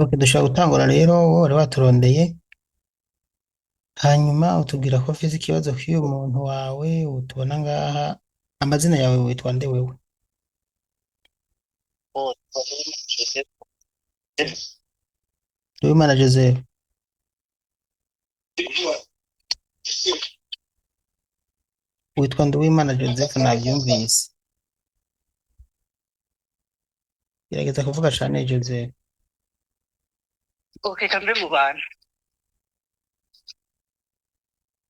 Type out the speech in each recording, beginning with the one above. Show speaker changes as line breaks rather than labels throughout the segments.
Ok, dushobora gutangura rero wowe wari waturondeye hanyuma utubwira ko ufise ikibazo k'uyu muntu wawe utubona ngaha amazina yawe witwa nde wewe Nduwimana Joseph witwa Nduwimana Joseph navyumvise gerageza kuvuga cane Joseph
Okay, kambe mu bantu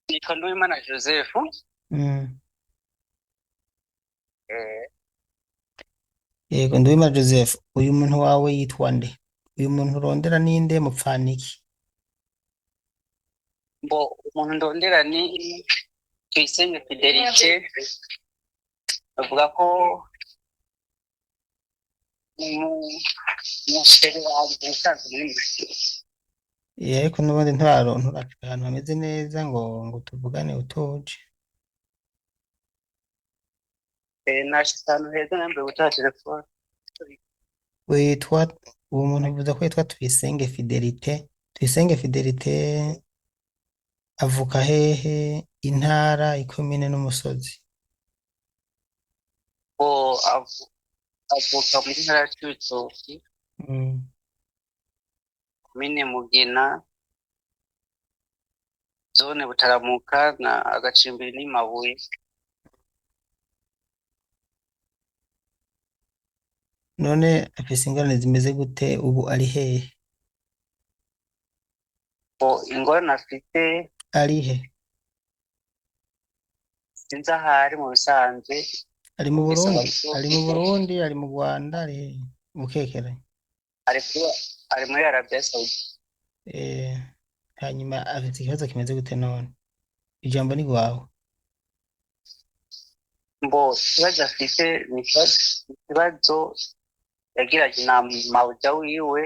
nitwa Nduwimana Joseph.
mm.
eh,
Yego Nduwimana Joseph uyu muntu wawe yitwa nde uyu muntu urondera ninde mupfaniki
Mbo umuntu ndondera ni Tuyisenge Fidelite, avuga ko umushere wanjye usanzwe muri make.
ariko n'ubundi nturashika ahantu hameze neza ngo tuvugane utuje
Nashitse ahantu heza nambaye gutara telefone.
witwa uwo muntu uvuze ko yitwa Tuyisenge Fidelite avuka hehe intara ikomine n'umusozi
Ngo avuka muri ntara ya Cibitoki,
mm.
komine Mugina, zone Butaramuka na Agacimbiri n'Imabuye.
None afise ingorane zimeze gute ubu ari hehe
Ngo ingorane afite
arihe
sinzi ahari mu bisanzwe.
ari mu
Bisaba
Burundi
ko
ari mu Burundi ari mu Rwanda ari hehe Bukekere
ari muri Arabia Saudite.
eh, hanyuma afite ikibazo kimeze gute none ijambo ni rwawe
Mbo ikibazo afite ni ikibazo yagiranye na mawuja wiwe,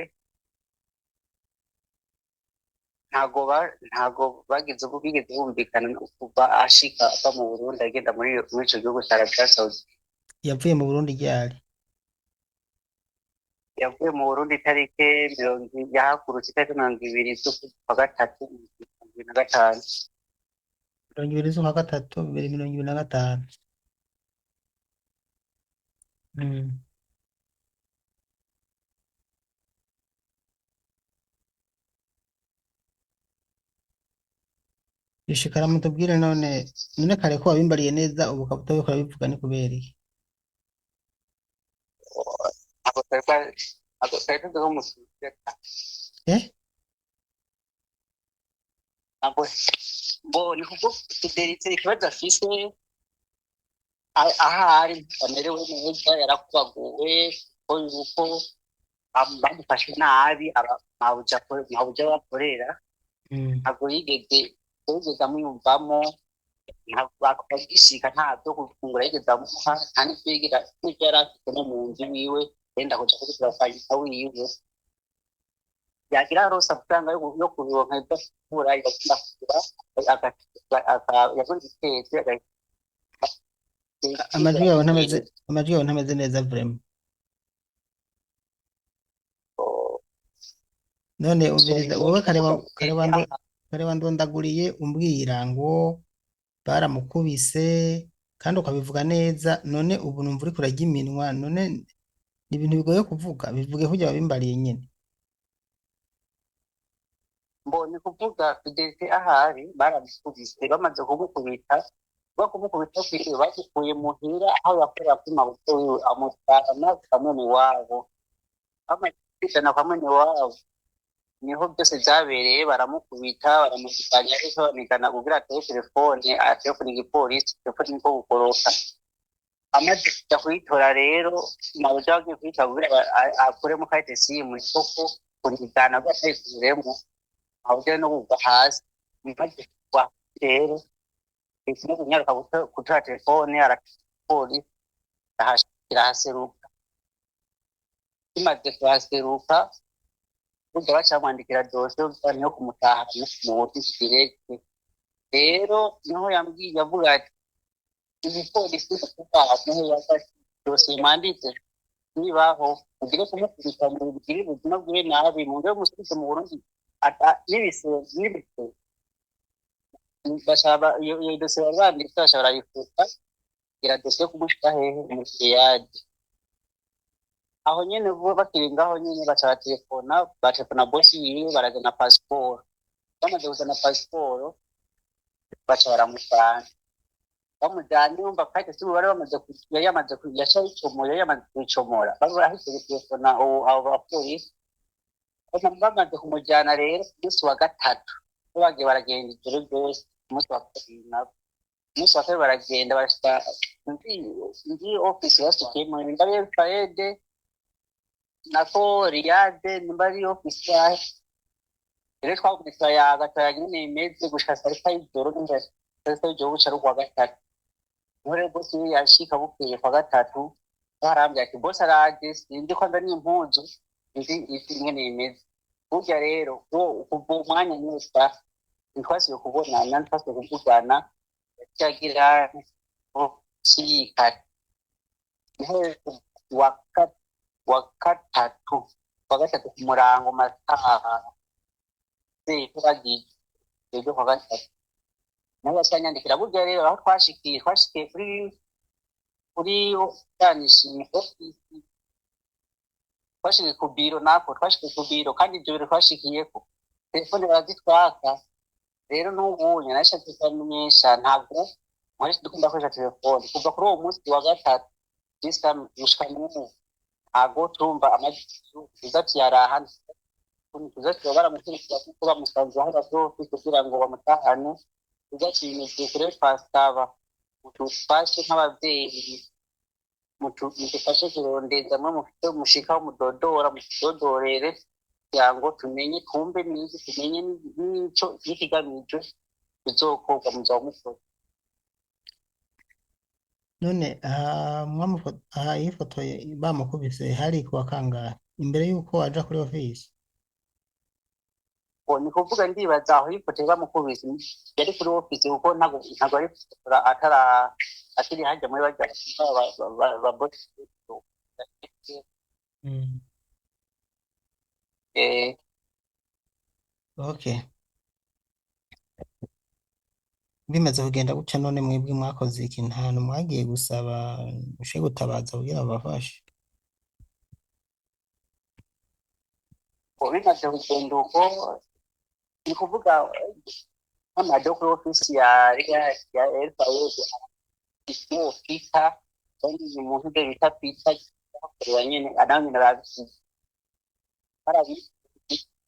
ntago bagize ubwo bigeze bumvikana kuva ashika ava mu Burundi agenda muri ico gihugu ca Arabia Saudite.
yavuye mu Burundi ryari
Yavuye mu Burundi yahagurutse itariki 20 z'ukwa gatatu 2025.
2023 2025 mm. Ishikara mutubwire none kare ko wabimbariye neza ubu ukaba utabiko urabivuga ni kubera iki
Ntabwo twari tuzi ko musubiza
eh
ntabwo bo ni kuko Fidelite ikibazo afise ahari amerewe neza, yarakubaguwe ko yuko bamufashe nabi mawuja bakorera.
mm.
Ntabwo yigeze amwiyumvamo, ntabwo akagishika, nta byo gufungura yigeze amuha, nta n'ibyo yari afite no mu nzu iwiwe yenda kuja kubikora kwa nyina wiwe. Yagira arose amafaranga yo kuronka ibyo afungura igakunda kugura yagura igitetse
amajwi yawe ntameze neza vraiment none umviriza wowe kare wandondaguriye umbwira ngo baramukubise kandi ukabivuga neza none ubu numva uriko urarya iminwa none ni ibintu bigoye kuvuga bivuge kurya wabimbariye nyene
mbonye kuvuga Fidelite ahari baramukubise, bamaze kumukubita kwiwe bamukuye muhira aho yakorera kuri maboko wiwe, amutwara kamwe iwabo. Bamaze kwitana kamwe iwabo niho byose byabereye, baramukubita baramuzikanya ariko banigana kugira ateye telefone igipolisi, telefone niko gukoroka. Amaze kuja kuyitora rero mawuja wagiye kuyitora kugira akuremo karite simu isoko kunigana ko atayikuremo, mawuja no kugwa hasi. Maze kugwa rero ikino kunyaruka gutora telefone arapolisi irahaseruka. Imaze kuhaseruka burya bacamwandikira dosiye niyo kumutahana mu ofisi direct. Rero niho yambwiye avuga ati igipolisi kubaha niho yafashe dosiye mwanditse nibaho ugire kumukubita mu bugire ubuzima bwiwe nabi mu buryo musubize mu Burundi n'ibise bashaba iyo dosiye baranditse bashobora yifuza kugira dosiye yo kumushyira hehe mu kiyadi aho nyene vuba bakiri ngaho nyene baca batelefona bosi yiwe barazana pasiporo bamaze kuzana pasiporo baca baramujana bamujanye umva kate si bari yamaze yaca yicomoye yamaze kwicomora bahise gutelefona abo bapolisi bamaze kumujyana rero ku munsi wa gatatu bagiye baragenda ijoro ryose ku munsi wa kabiri nabo umunsi wa kabiri baragenda bashika ndi ofisi bashikiyemo nimba ari Faede nako Riyade nimba ari ofisi yahe rero twagumisa yagataya nyine imeze gushika saa sita y'ijoro n'inda saa sita y'ijoro buca ari kuwa gatatu niho rero bosi yashika bukeye kuwa gatatu barambwira ati bosi araje sinzi ko nda n'impuzu nzi isi ingene imeze burya rero kuva umwanya mwese ntitwasibe kubonana ntitwasibe kuvugana yagira kiyikare niho wa gatatu ku murango masaha bagiye ejo kuwa gatatu nawe yanyandikira burya rero aho twashikiye kuri yanishimye ofisi twashikiye ku biro nako twashikiye ku biro kandi ibyo biro twashikiyeko telefone barazitwaka rero n'ubunye nashatse kumenyesha ntabwo mwari dukunda koresha telefone kuva kuri uwo munsi wa gatatu gisa gushika n'ubu ntabwo turumva amajwi uzati yarahana uzati baramukurikira kuko bamusanze aho gasofi kugira ngo bamutahane uzati bimeze kure twasaba mutufashe nk'abavyeyi mutufashe kurondeza mwe mufite umushika w'umudodora mutudodorere kugira ngo tumenye twumve n'izi tumenye n'ico ikigamijwe bizokorwa muzamukora
none iyi foto bamukubise hari kuwa kangahe imbere y'uko aja kuri ofisi
ni kuvuga ndibaza aho ifoto bamukubise yari kuri ofisi kuko ntabwo ari fotora akiri hajya muri bajya ba bosi
okay bimaze kugenda gutya none mwebwe mwakoze iki nta hantu mwagiye gusaba mushe gutabaza kugira babafashe
bimaze kugenda uko ni kuvuga nk'amajya kuri ofisi ya elfayede isiyo pita kandi umuntu ugera bita pita akorera nyene anawe nyene arabizi barabizi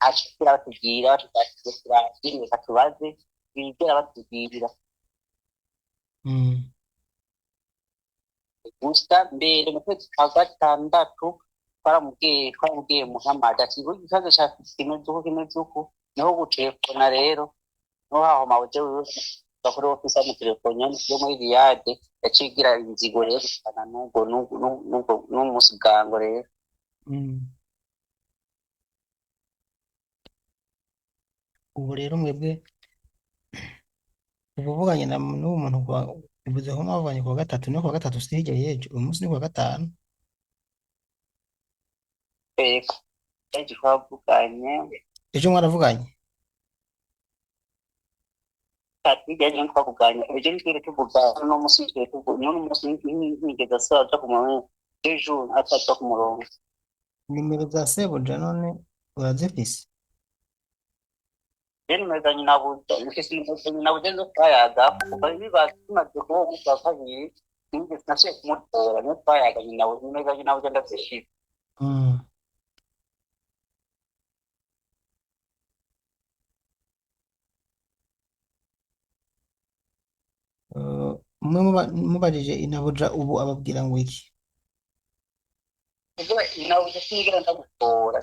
ashobora batubwira tugashyira reka tubaze bigera batubwirira gusa mbere mu kwezi kwa gatandatu twaramubwiye Muhammad ati burya ikibazo ca kimeze uku niho gutelefona rero niho haho mawuje wiwe kuri ofisi amutelefone yo muri Riyade yacigira inzigo rero gushana n'umusigango rero
ubu rero mwebwe ubuvuganye n'uwo muntu uvuze ko mwavuganye kuwa gatatu no kuwa gatatu si hirya y'ejo uyu munsi ni kuwa gatanu
ejo twavuganye
ejo mwaravuganye
ejo twavuganye ejo nitwire tuvugana n'umunsi nitwire tuvugana n'umunsi nigeze asaza ku murongo ejo atatu ku murongo
nimero za sebuja none urazifise
rero nimezanye nabuze zo twayaga kuva bibaza tumaze kuba umunsi wa kabiri nigeze nasuye kumutora niyo twayaganye nawe nimezanye nabuze ndazishira
mubajije inabuja ubu ababwira ngo iki
ubwo nabuze sinigera ndamutora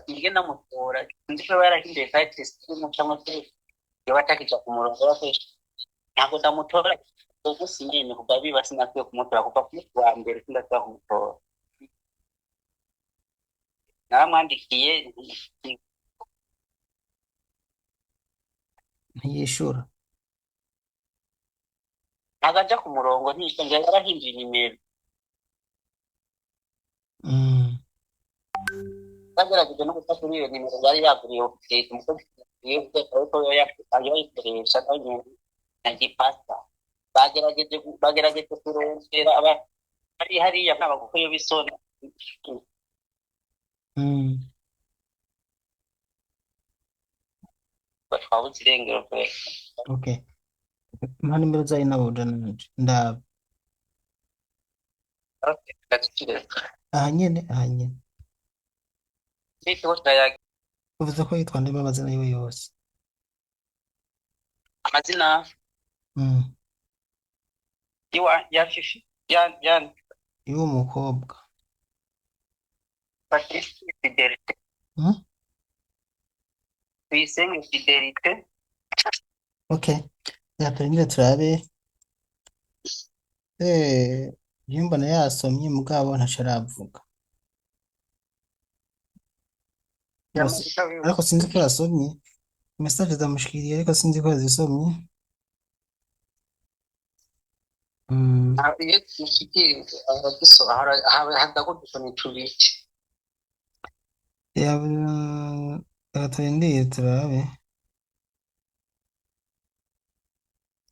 nzi ko yarahinduye kayitiri simu cyangwa se yoba atakija ku murongo w'akenshi ntabwo ndamutora ubwo sinyene kuva biba sinakwiye kumutora kuva ku munsi wa mbere sindakwiye kumutora naramwandikiye
ntiyishura
ntabwo aja ku murongo ntiyishura yarahinduye nimero bagerageje no gufata kuri iyo nimero yari yaguriye update umukozi yibwe ariko yo yayikoresha nayo na gipasta bagerageje kurondera aba hari hariya nk'abagufi yo bisona
mm,
batwabuze irengero pe
okay. Mpa nimero zayo nabuja nanje ndaba aha nyene
n'ikigo cyayaga
uvuze ko yitwa ndimo amazina yiwe yose.
amazina
Mm.
ya fifi ya
Y'uwo mukobwa.
Patrice Fidelite
Mm?
Tuyisenge Fidelite
Okay. Reka turindire turabe. Iyo mbona yasomye mugabo ntaco aravuga. Ariko sinzi ko yasomye. Message zamushikiriye ariko sinzi ko yazisomye. Mm.
iyo dushikiriza abagisoma hadakudusoma icubiki
Reka turindire turabe.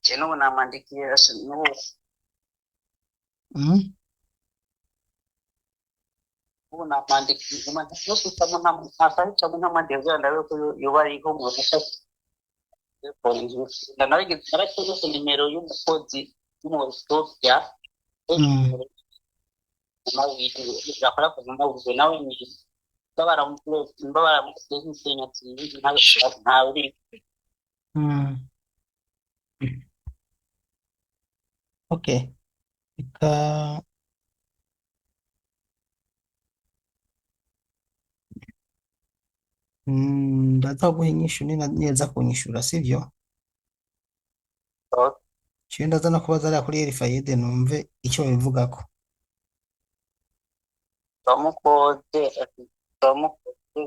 je n'ubu namwandikiye n'ubu
Mm?
ubu namwandikiye no gusamo ntasahicamo ntamwandikiye kugira ndabe ko yoba ariho mu bafasha naracyoze nimero y'umukozi w'umubitopya
Mm.
yakora ku mawuze nawe ni mbabaramukuye nk'isenya ntawe uri
Mm. Okay. Reka ndaza guha inyishu neza kunyishura sivyo? Ciye ndaza no kubaza ariya kuri Elifayede numve ico babivugako.
bamukoze bamukoze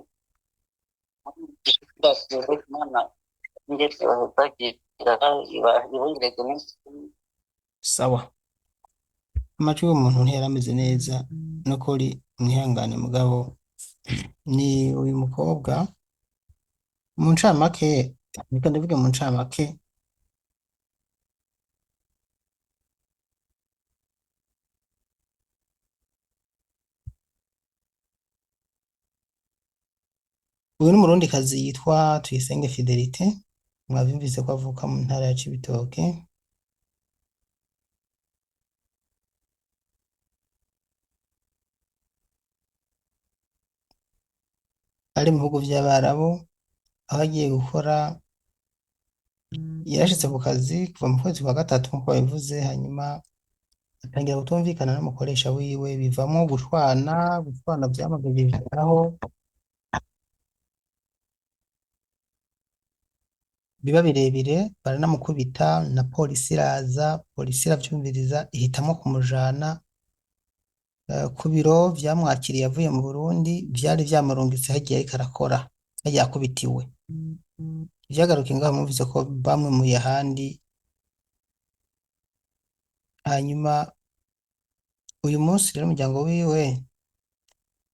mana ndetse bagira ibongereza
Sawa. Amajwi y'umuntu ntiyari ameze neza nukuri mwihangane mugabo ni uyu mukobwa mu ncamake reka ndavuge mu ncamake uyu ni umurundikazi yitwa Tuyisenge Fidelite mwavyumvise ko avuka mu ntara ya Cibitoke ari mu bihugu vy'Abarabu aho agiye gukora yarashitse ku kazi kuva mu kwezi kwa gatatu nk'uko babivuze hanyuma atangira kutumvikana n'umukoresha wiwe bivamwo gushwana vyamagirije aho biba birebire baranamukubita na polisi iraza polisi iravyumviriza ihitamwo kumujana ku biro vyamwakiriye avuye mu Burundi vyari vyamurungitse hagiye ariko arakora hagiye akubitiwe vyagarukiye ngaho mwumvise ko bamwimuye ahandi hanyuma uyu munsi rero umuryango wiwe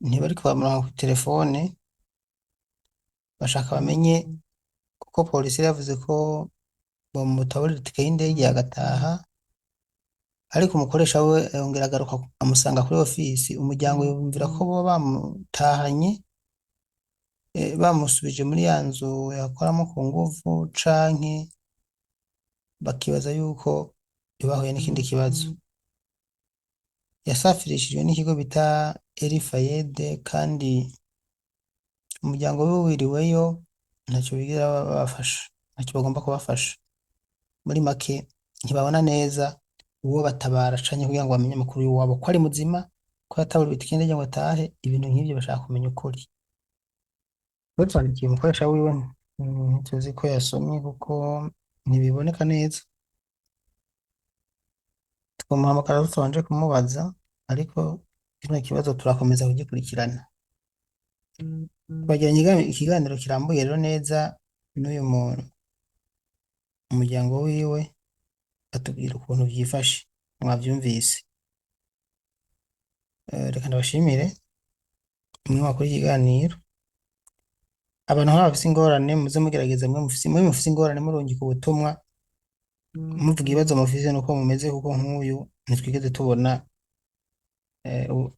ntibariko bamuronka kwi telefone bashaka bamenye kuko polisi yavuze ko bamutaburira itike y'indege agataha ariko umukoresha we yongera agaruka amusanga kuri ofisi umuryango yumvira ko boba bamutahanye bamusubije muri ya nzu yakoramo ku nguvu canke bakibaza yuko bahuye n'ikindi kibazo yasafirishijwe n'ikigo bita Elifayede kandi umuryango we wiriweyo ntacyo bigira babafasha ntacyo bagomba kubafasha muri make ntibabona neza uwo batabara canke kugira ngo bamenye amakuru y'uwabo ko ari muzima ko yataburiwe itike y'indege ngo atahe ibintu nk'ivyo bashaka kumenya ukuri twandikiye umukoresha wiwe ntituzi ko yasomye kuko ntibiboneka neza twamuhamagara tutabanje kumubaza ariko kino kibazo turakomeza kugikurikirana twagiranye ikiganiro kirambuye rero neza n'uyu umuryango wiwe atubwira ukuntu vyifashe mwavyumvise reka ndabashimire imwe wakora ikiganiro abantu nk'aba bafise ingorane muze mugerageza mwe mufise ingorane murungika ubutumwa muvuga ibibazo mufise nuko mumeze kuko nk'uyu ntitwigeze tubona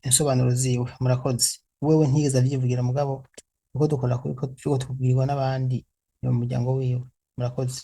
insobanuro ziwe murakoze wewe ntigeze avyivugira mugabo uko dukora turiko tubwirwa n'abandi mu muryango wiwe murakoze